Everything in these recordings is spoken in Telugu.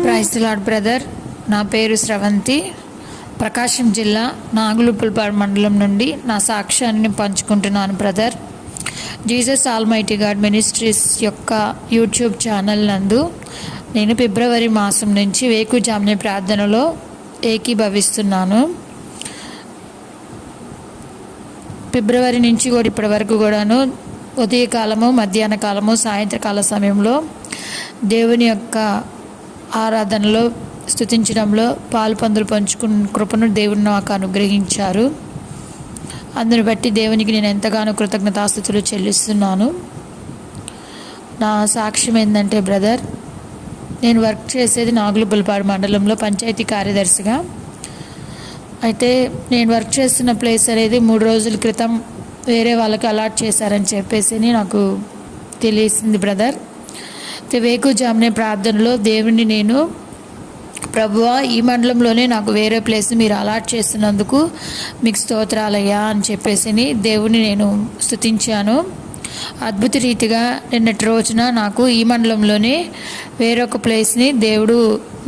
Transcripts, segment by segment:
Praise the lord brother. నా పేరు స్రవంతి. ప్రకాశం జిల్లా నాగులుపులపాడు మండలం నుండి నా సాక్ష్యాన్ని పంచుకుంటున్నాను brother. Jesus almighty God ministries యొక్క యూట్యూబ్ ఛానల్ నందు నేను ఫిబ్రవరి మాసం నుంచి వేకుజామున ప్రార్థనలో ఏకీభవిస్తున్నాను. ఫిబ్రవరి నుంచి కూడా ఇప్పటి వరకు కూడాను ఉదయకాలము, మధ్యాహ్న కాలము, సాయంత్రకాల సమయంలో దేవుని యొక్క ఆరాధనలో, స్తుతించడంలో పాలుపందులు పంచుకున్న కృపను దేవుని నాకు అనుగ్రహించారు. అందుని బట్టి దేవునికి నేను ఎంతగానో కృతజ్ఞతాస్తుతులు చెల్లిస్తున్నాను. నా సాక్ష్యం ఏంటంటే బ్రదర్, నేను వర్క్ చేసేది నాగులుపులపాడు మండలంలో పంచాయతీ కార్యదర్శిగా. అయితే నేను వర్క్ చేస్తున్న ప్లేస్ అనేది 3 రోజుల క్రితం వేరే వాళ్ళకి అలాట్ చేశారని చెప్పేసి నాకు తెలిసింది బ్రదర్. వేకుజామునే ప్రార్థనలో దేవుణ్ణి నేను, ప్రభువా, ఈ మండలంలోనే నాకు వేరే ప్లేస్ మీరు అలాట్ చేస్తున్నందుకు మీకు స్తోత్రాలయ్యా అని చెప్పేసి దేవుణ్ణి నేను స్తుతించాను. అద్భుత రీతిగా నిన్నటి రోజున నాకు ఈ మండలంలోనే వేరొక ప్లేస్ని దేవుడు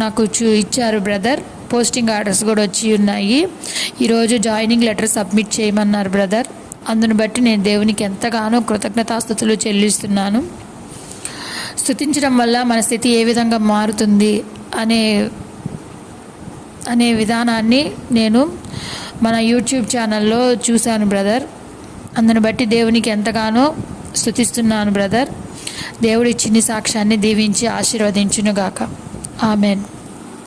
నాకు ఇచ్చారు బ్రదర్. పోస్టింగ్ ఆర్డర్స్ కూడా వచ్చి ఉన్నాయి. ఈరోజు జాయినింగ్ లెటర్ సబ్మిట్ చేయమన్నారు బ్రదర్. అందును బట్టి నేను దేవునికి ఎంతగానో కృతజ్ఞతాస్తుతులు చెల్లిస్తున్నాను. స్తుతించడం వల్ల మన స్థితి ఏ విధంగా మారుతుంది అనే విధానాన్ని నేను మన యూట్యూబ్ ఛానల్లో చూశాను బ్రదర్. అందును బట్టి దేవునికి ఎంతగానో స్తుతిస్తున్నాను బ్రదర్. దేవుడి చిన్ని సాక్ష్యాన్ని దీవించి ఆశీర్వదించునుగాక. ఆమెన్.